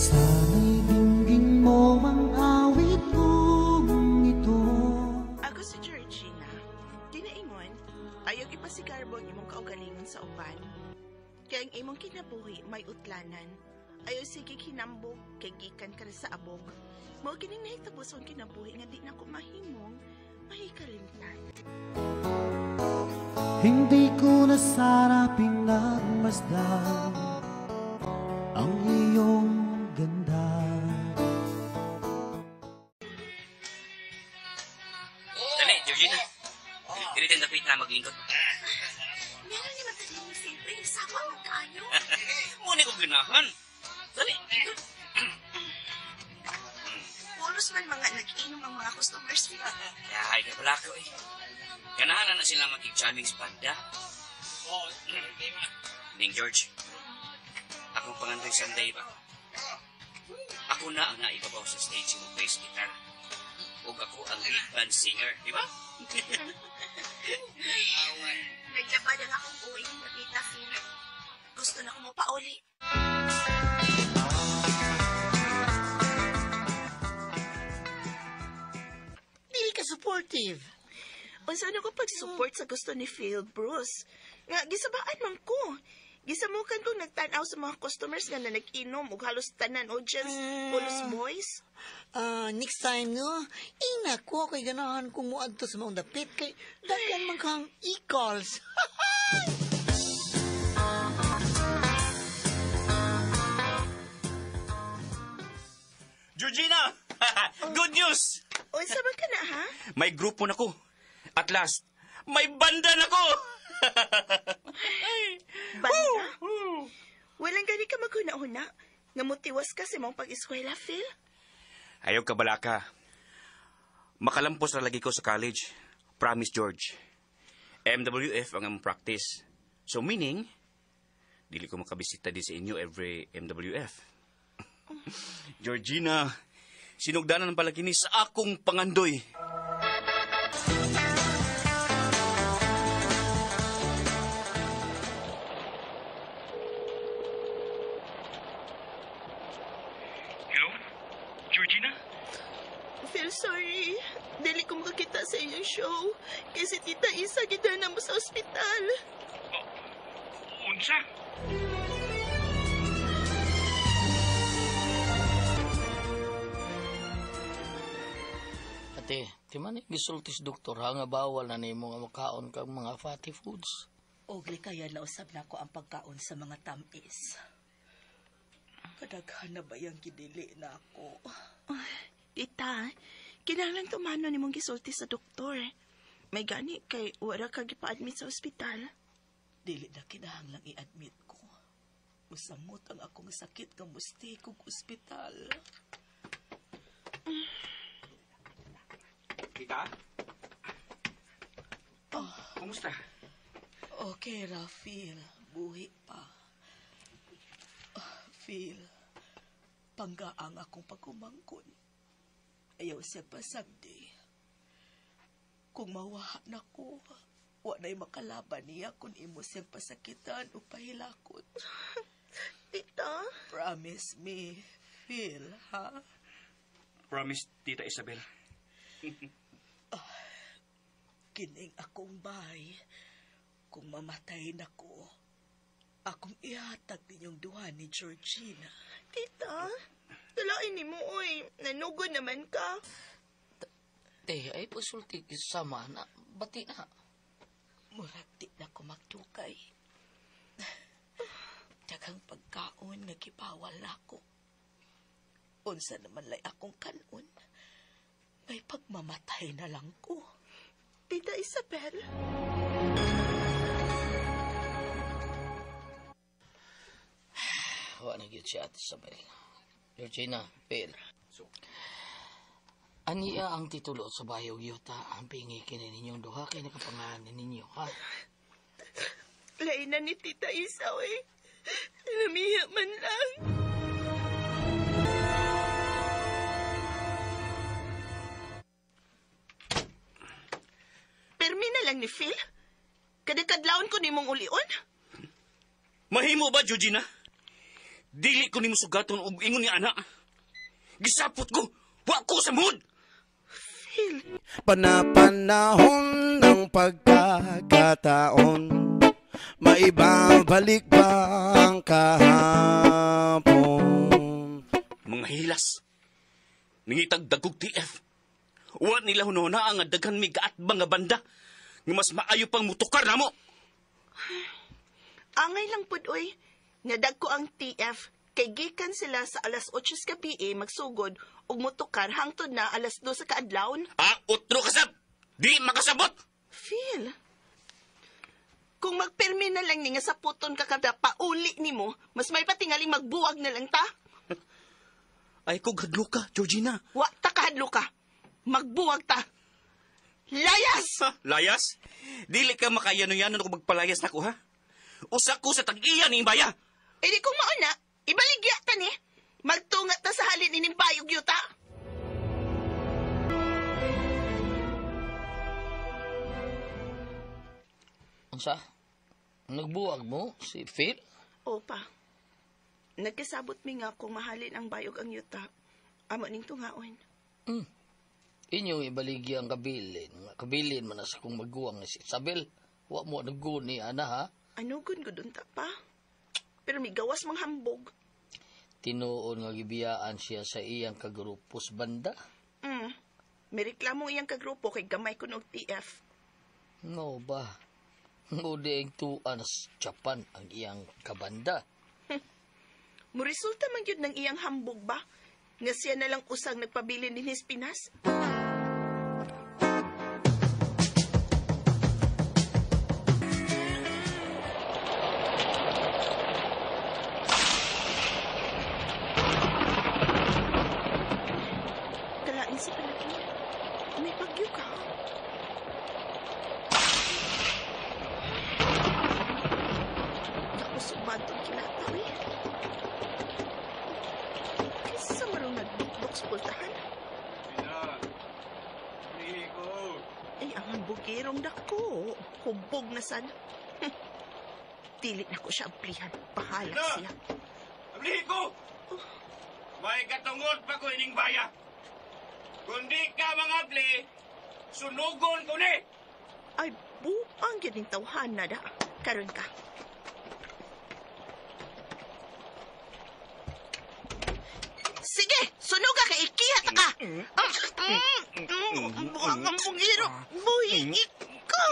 Sana'y dinggin mo ang awit kong ito. Ako si Georgina. Kinaingon, ayaw ipasigarbo ang imong kaugalingon sa uban. Kaya ang imong kinabuhi may utlanan. Ayaw sige kinambog, kay gikan ka sa abog. Mao kining nahitapos ang kinabuhi nga di na ko mahimong mahikalimtan. Hindi ko na sana pinagmasdan ang iyong ganda. Dali, Georgina. Dili din dapit na maglingkod. Meron ni matalim ni Siyempre, sama mo kayo. Muna ko ganahan. Dali, lingkod. Pulos man mga nag-inom ang mga customers nila. Yahay ka pala ko eh. Ganahan na sila makig-jamming sa banda. Ning George, akong pangandoy Sunday ba? Ako na ang naibabaw sa stage ng bass guitar. Ug ako ang lead band singer, di ba? Naglaba lang akong uwi ng nakita sila. Gusto na ko mo pauli. Dili ka supportive. Unsa na ko pag-support sa gusto ni Phil Bruce? Nga, gisabaan man ko. Gisamukan kong nagtanaw sa mga customers nga na nag-inom ug halos tanan audience, pulos boys. Next time, no? Ina ko kay ganahan kong muadto sa mga dapit kay daghan man kang e-calls. Georgina! Good news! Unsa man ka na, ha? May grupo na ko. At last, may banda na ko! Banda? Walang gani ka maghuna-huna. Nga motiwas ka sa mong pag-eskwela, Phil? Ayaw ka balaka. Makalampos na lagi ko sa college. Promise, George. MWF ang among practice. So meaning, dili ko makabisita din sa inyo every MWF. Georgina, sinugdanan ng palagini sa akong pangandoy. Hello? Georgina? Phil, sorry. Dili ko makakita sa iyong show. Kasi Tita Isa gidana mo sa ospital. Unsa? Ate, di man gisultis doktor ha nga bawal na nimo nga makaon kag mga fatty foods. Ugli kaya nausab na ko ang pagkaon sa mga tamis. Kadaghan na ba yung gidili na ako? Tita, kinahanglan tumano ni mong gisulti sa doktor. May gani kay wala ka gipa-admit sa ospital. Dili na kinahanglang i-admit ko. Musamot ang akong sakit nga musti kong ospital. Kita? Kumusta? Okay ra, Phil. Buhi pa. Phil, panggaang akong pagkumangkon. Ayaw siya pasagdi. Kung mawaha na ko, wala'y makalaban niya kung imo siyang pasakitan o pahilakot. Tita? Promise me, Phil, ha? Promise, Tita Isabel. Kining akong bahay, kung mamatay na ko, akong ihatag ninyong duha ni Georgina. Tita? Dalain ni mo, oy. Nanugod naman ka. Te, ay pasulti sama na. Bati na. Murag di na ko magtukay. Daghang pagkaon nagibawal na ako. Unsa naman lay akong kanon. May pagmamatay na lang ko. Tita Isabel? Wa na gyud si Ate Isabel. Georgina, Phil. Aniya ang titulo sa bayog yuta ang pingi kini ninyong duha kay nakapangalan ninyo, ha? Lain na ni Tita Isa, oy. Namiya man lang. Permi na lang ni Phil. Kadakadlaon ko ni mong ulion. Mahimo ba, Georgina? Dili ko nimo sugaton og ingon ni ana. Gisapot ko, wa ko sa mood. Panapanahon ng pagkakataon, maibabalik ba ang kahapon? Mga hilas. Ningitag dagog TF. Wa nila hunona ang daghan mi gaat mga banda. Nga mas maayo pang mutukar na mo. Angay lang pud oy. Nadag ko ang TF kay gikan sila sa alas 8 ka PA magsugod ug motukar hangtod na alas 2 sa kaadlawon. Utro kasab. Di makasabot. Phil, kung magpermi na lang ni nga sa puton ka kada pauli nimo, mas may patingaling magbuwag na lang ta. Ay ko gadlo ka, Georgina. Wa ta kahadlo ka. Magbuwag ta. Layas! Layas? Dili ka makayano-yanon kung magpalayas na ko, ha? Usa ko sa tag-iya ni Imbaya. E di kung mauna, ibaligya ta ni. Magtungat ta sa halin ining bayog yuta. Unsa? Nagbuwag mo si Phil? Opa, nagkasabot mi nga kung mahalin ang bayog ang yuta. Amo ning tungaon. Inyong ibaligi ang kabilin. Kabilin man na sa kong magguwang ni si Isabel. Wa mo naguni, ana ha? Ano gud ta pa? Pero may gawas mang hambog. Tinuon nga gibiyaan siya sa iyang kagrupos banda. May reklamo iyang kagrupo kay gamay ko og TF. No ba? Ngudiing tuan sa Japan ang iyang kabanda. Muresulta man yun ng iyang hambog ba? Nga siya na lang usang nagpabilin din his Pinas? Kalain si Palagi. May bagyo ka. Nakusubad itong kilataw eh. Kaysa marong nagdukdok sa pultahan. Ay, ang bugirong dako. Hubog na sad. Dili na ko siya amplihan. Bahala siya. Ablihin ko! May katungod pa ko ining baya. Kundi ka mga abli, sunugon ko ni. Ay, buang yun yung tawhan na da. Karon ka. Sige, sunog ka kay ikihat ka. Buang ang bungiro. Buhi ko.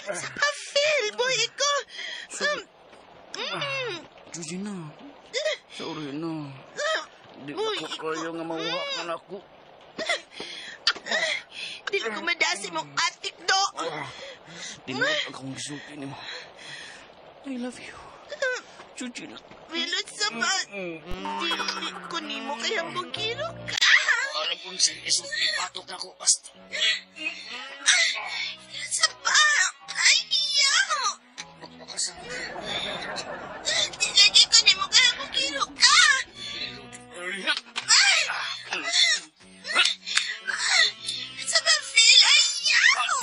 Sa Phil, buhi ko. Georgina, sorry na. Di ko kayo nga mawakan ako. Di ko madasi mong atik do. Dinod akong gisuki ni mo. I love you. Georgina. Wilot sa ba? Di ko ni mo kaya bugiro ka. Alam kong sa isuki patok na ko basta. Sa ba? Ay, iyaw. Di lagi ko ni mo kaya bugiro ka. Ay! Sa ba, Phil? Ayaw!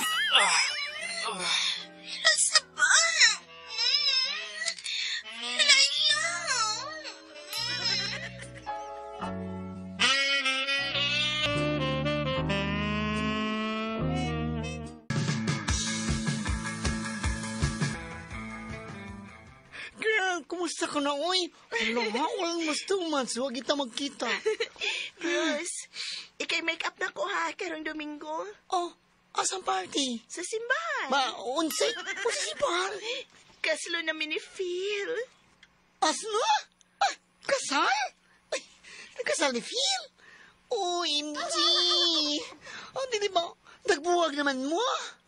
Sa ba? Girl, kumusta ka na, oy? Alam ha, walang mas 2 months. Huwag kita magkita. Bruce, ikay make up na ko ha, karong Domingo. Oh, asang party? Sa simbahan. Unsay? Pusipal? Kaslo namin ni Phil. Asno? Ah, kasal? Ay, nagkasal ni Phil? OMG! Oh, di ba? Nagbuwag naman mo.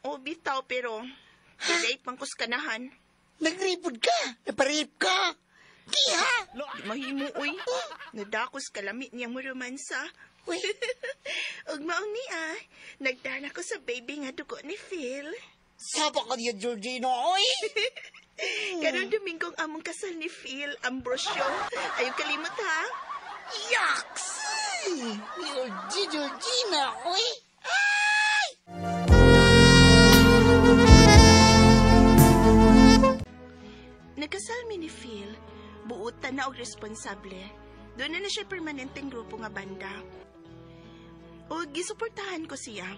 O, bitaw, pero late pang kuskanahan. Nagripod ka. Naparip ka. Kiha! Di mahimo, uy. Nadakos kalamit niyang romansa. Uy, Ug maong niya, nagdana ko sa baby nga dugo ni Phil. sapa ka niya, Georgina, oy! Karong Domingong among kasal ni Phil, Ambrosio. Ayaw kalimot ha. Yaks! Georgina, oy! Nagkasal mi ni Phil, buutan na og responsable. Doon na siya permanenteng grupo nga banda. O gisuportahan ko siya.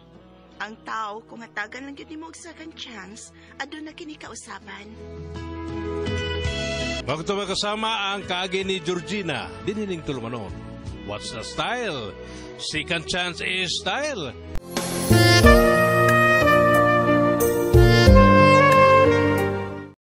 Ang tao kung hatagan lang yun mo og second chance, adun na kini kausaban. Bakit kasama ang kaagi ni Georgina, dinining tulumanon. What's the style? Second chance is style.